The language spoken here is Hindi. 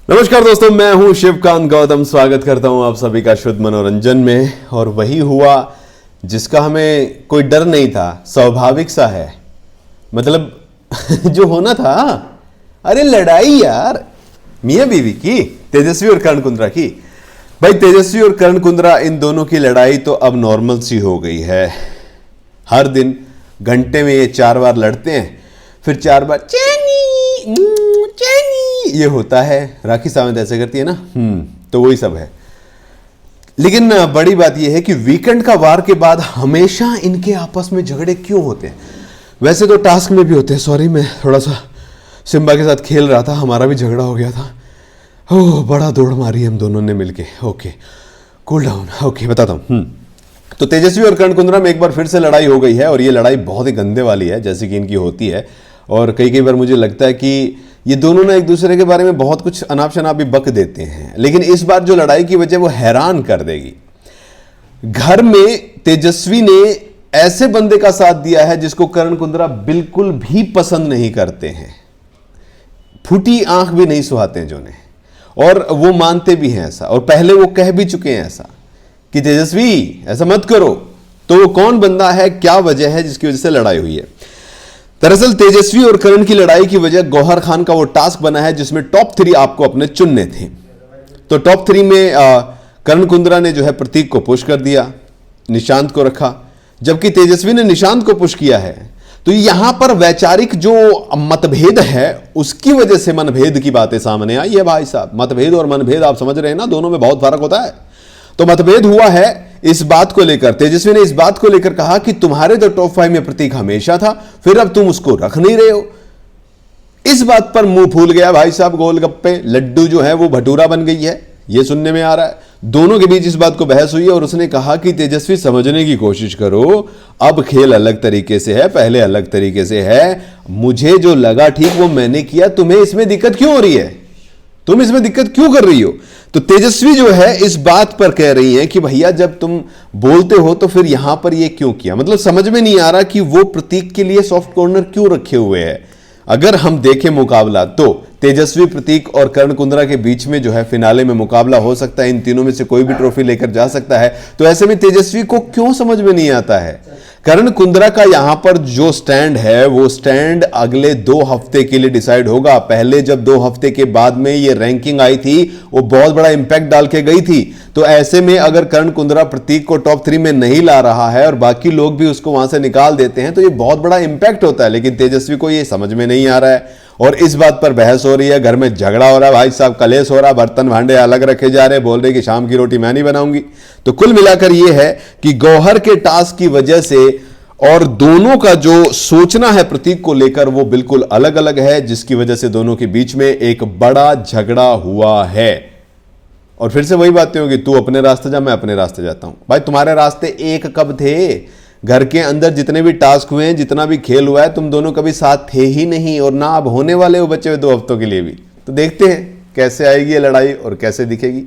नमस्कार दोस्तों, मैं हूं शिवकांत गौतम। स्वागत करता हूं आप सभी का शुद्ध मनोरंजन में। और वही हुआ जिसका हमें कोई डर नहीं था, स्वाभाविक सा है। मतलब जो होना था। अरे लड़ाई यार, मियां बीवी की, तेजस्वी और कर्ण कुंद्रा की। भाई तेजस्वी और कर्ण कुंद्रा, इन दोनों की लड़ाई तो अब नॉर्मल सी हो गई है। हर दिन घंटे में ये 4 बार लड़ते हैं, फिर 4 बार चैनी ये होता है। राखी सावंत ऐसे करती है ना, तो वही सब है। लेकिन बड़ी बात यह है कि वीकेंड का वार के बाद हमेशा इनके आपस में झगड़े क्यों होते हैं? वैसे तो टास्क में भी होते हैं। सॉरी, मैं थोड़ा सा सिम्बा के साथ खेल रहा था, हमारा भी झगड़ा हो गया था। ओह, बड़ा दौड़ मारी हम दोनों ने मिलके। Okay, cool down. ओके, बताता हूं। तो तेजस्वी और कर्ण कुंद्रा में एक बार फिर से लड़ाई हो गई है, और ये लड़ाई बहुत ही गंदे वाली है, जैसे कि इनकी होती है। और कई बार मुझे लगता है कि ये दोनों ना एक दूसरे के बारे में बहुत कुछ अनाप शनाप भी बक देते हैं, लेकिन इस बार जो लड़ाई की वजह वो हैरान कर देगी। घर में तेजस्वी ने ऐसे बंदे का साथ दिया है जिसको कर्ण कुंद्रा बिल्कुल भी पसंद नहीं करते हैं। फूटी आंख भी नहीं सुहाते हैं जिन्हें, और वो मानते भी हैं ऐसा, और पहले वो कह भी चुके हैं ऐसा कि तेजस्वी ऐसा मत करो। तो वो कौन बंदा है, क्या वजह है जिसकी वजह से लड़ाई हुई है? दरअसल तेजस्वी और कर्ण की लड़ाई की वजह गौहर खान का वो टास्क बना है जिसमें टॉप 3 आपको अपने चुनने थे। तो टॉप 3 में कर्ण कुंद्रा ने जो है प्रतीक को पुश कर दिया, निशांत को रखा, जबकि तेजस्वी ने निशांत को पुश किया है। तो यहां पर वैचारिक जो मतभेद है उसकी वजह से मनभेद की बातें सामने आई है। भाई साहब, मतभेद और मनभेद आप समझ रहे हैं ना, दोनों में बहुत फर्क होता है। तो मतभेद हुआ है इस बात को लेकर। तेजस्वी ने इस बात को लेकर कहा कि तुम्हारे तो टॉप 5 में प्रतीक हमेशा था, फिर अब तुम उसको रख नहीं रहे हो। इस बात पर मुंह फूल गया भाई साहब। गोलगप्पे लड्डू जो है वो भटूरा बन गई है, ये सुनने में आ रहा है। दोनों के बीच इस बात को बहस हुई है, और उसने कहा कि तेजस्वी समझने की कोशिश करो, अब खेल अलग तरीके से है, पहले अलग तरीके से है। मुझे जो लगा ठीक वो मैंने किया, तुम्हें इसमें दिक्कत क्यों हो रही है? तुम इसमें दिक्कत क्यों कर रही हो? तो तेजस्वी जो है इस बात पर कह रही है कि भैया जब तुम बोलते हो तो फिर यहां पर ये क्यों किया? मतलब समझ में नहीं आ रहा कि वो प्रतीक के लिए सॉफ्ट कॉर्नर क्यों रखे हुए हैं। अगर हम देखें मुकाबला, तो तेजस्वी, प्रतीक और कर्ण कुंद्रा के बीच में जो है फिनाले में मुकाबला हो सकता है। इन तीनों में से कोई भी ट्रॉफी लेकर जा सकता है। तो ऐसे में तेजस्वी को क्यों समझ में नहीं आता है? कर्ण कुंद्रा का यहां पर जो स्टैंड है वो स्टैंड अगले 2 हफ्ते के लिए डिसाइड होगा। पहले जब 2 हफ्ते के बाद में ये रैंकिंग आई थी वो बहुत बड़ा इंपैक्ट डाल के गई थी। तो ऐसे में अगर कर्ण कुंद्रा प्रतीक को टॉप 3 में नहीं ला रहा है और बाकी लोग भी उसको वहां से निकाल देते हैं तो ये बहुत बड़ा इंपैक्ट होता है। लेकिन तेजस्वी को ये समझ में नहीं आ रहा है, और इस बात पर बहस हो रही है, घर में झगड़ा हो रहा है, भाई साहब कलेश हो रहा है, बर्तन भांडे अलग रखे जा रहे हैं, बोल रहे कि शाम की रोटी मैं नहीं बनाऊंगी। तो कुल मिलाकर यह है कि गौहर के टास्क की वजह से और दोनों का जो सोचना है प्रतीक को लेकर वो बिल्कुल अलग अलग है, जिसकी वजह से दोनों के बीच में एक बड़ा झगड़ा हुआ है। और फिर से वही बातें होगी, तू अपने रास्ते जा, मैं अपने रास्ते जाता हूं। भाई तुम्हारे रास्ते एक कब थे? घर के अंदर जितने भी टास्क हुए हैं, जितना भी खेल हुआ है, तुम दोनों कभी साथ थे ही नहीं, और ना अब होने वाले हो बचे हुए 2 हफ्तों के लिए भी। तो देखते हैं कैसे आएगी ये लड़ाई और कैसे दिखेगी।